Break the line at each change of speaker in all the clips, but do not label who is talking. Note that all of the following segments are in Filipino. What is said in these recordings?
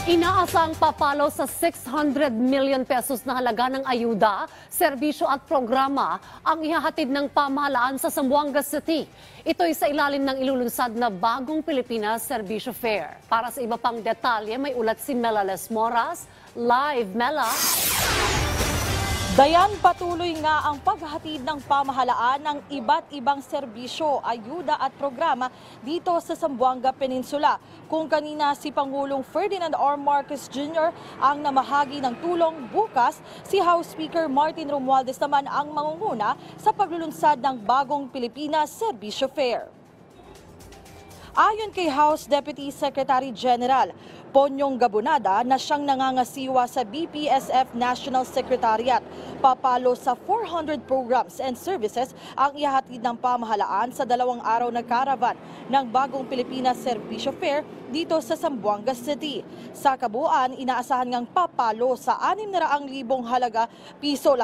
Inaasang papalo sa 600 million pesos na halaga ng ayuda, serbisyo at programa ang ihahatid ng pamahalaan sa Zamboanga City. Ito'y sa ilalim ng ilulunsad na Bagong Pilipinas Serbisyo Fair. Para sa iba pang detalye, may ulat si Mela Lesmoras. Live, Mela!
Dayan, patuloy nga ang paghahatid ng pamahalaan ng iba't ibang serbisyo, ayuda at programa dito sa Zamboanga Peninsula. Kung kanina si Pangulong Ferdinand R. Marcos Jr. ang namahagi ng tulong, bukas si House Speaker Martin Romualdez naman ang mangunguna sa paglulunsad ng Bagong Pilipinas Serbisyo Fair. Ayon kay House Deputy Secretary General Ponyong Gabonada na siyang nangangasiwa sa BPSF National Secretariat, papalo sa 400 programs and services ang ihahatid ng pamahalaan sa 2 araw na caravan ng Bagong Pilipinas Serbisyo Fair dito sa Zamboanga City. Sa kabuuan, inaasahan ngang papalo sa 600,000 halaga piso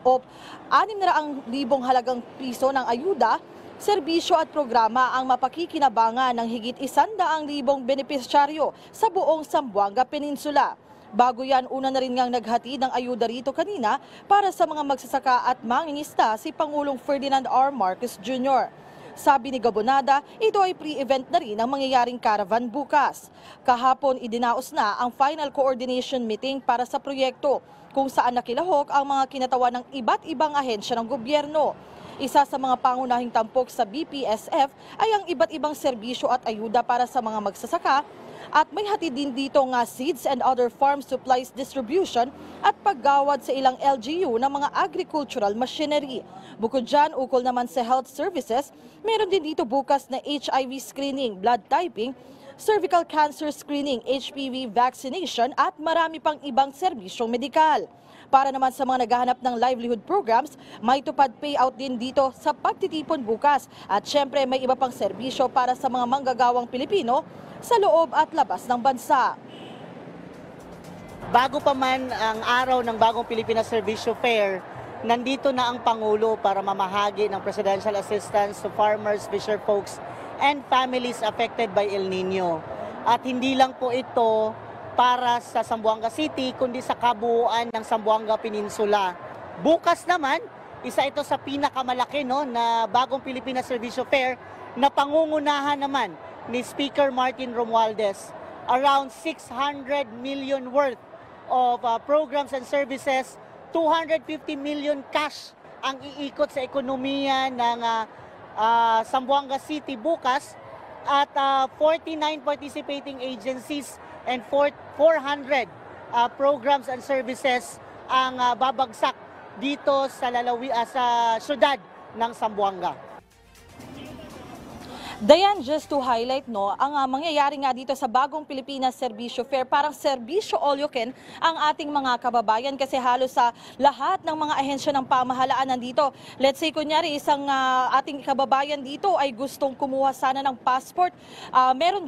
o 600,000 halagang piso ng ayuda, serbisyo at programa ang mapakikinabangan ng higit 100,000 benepisyaryo sa buong Zamboanga Peninsula. Bago yan, una na rin ngang naghatid ng ayuda rito kanina para sa mga magsasaka at mangingisda si Pangulong Ferdinand R. Marcos Jr. Sabi ni Gabonada, ito ay pre-event na rin ang mangyayaring caravan bukas. Kahapon idinaos na ang final coordination meeting para sa proyekto kung saan nakilahok ang mga kinatawan ng iba't ibang ahensya ng gobyerno. Isa sa mga pangunahing tampok sa BPSF ay ang iba't ibang serbisyo at ayuda para sa mga magsasaka at may hatid din dito nga seeds and other farm supplies distribution at paggawad sa ilang LGU ng mga agricultural machinery. Bukod dyan, ukol naman sa health services, meron din dito bukas na HIV screening, blood typing, cervical cancer screening, HPV vaccination at marami pang ibang serbisyong medikal. Para naman sa mga naghahanap ng livelihood programs, may tupad payout din dito sa pagtitipon bukas. At syempre may iba pang serbisyo para sa mga manggagawang Pilipino sa loob at labas ng bansa.
Bago pa man ang araw ng Bagong Pilipinas Serbisyo Fair, nandito na ang Pangulo para mamahagi ng presidential assistance to farmers, fisher folks, and families affected by El Nino. At hindi lang po ito para sa Zamboanga City, kundi sa kabuuan ng Zamboanga Peninsula. Bukas naman, isa ito sa pinakamalaki na Bagong Pilipinas Serbisyo Fair na pangungunahan naman ni Speaker Martin Romualdez. Around 600 million worth of programs and services, 250 million cash ang iikot sa ekonomiya ng Zamboanga City bukas at 49 participating agencies and 400 programs and services ang babagsak dito sa sa syudad ng Zamboanga.
Dayan, just to highlight, ang mangyayari nga dito sa Bagong Pilipinas Serbisyo Fair, parang serbisyo all you can ang ating mga kababayan kasi halos sa lahat ng mga ahensya ng pamahalaan nandito. Let's say, kunyari, isang ating kababayan dito ay gustong kumuha sana ng passport. Meron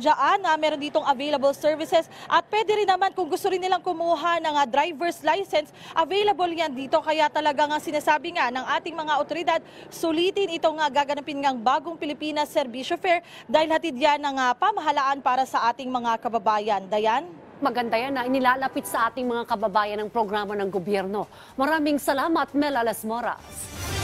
ditong available services at pwede rin naman kung gusto rin nilang kumuha ng driver's license, available yan dito. Kaya talaga nga sinasabi nga ng ating mga otoridad, sulitin itong gaganapin ngang Bagong Pilipinas Serbisyo Fair dahil hatid yan ng pamahalaan para sa ating mga kababayan. Dayan?
Maganda yan na inilalapit sa ating mga kababayan ng programa ng gobyerno. Maraming salamat, Mela Lesmoras.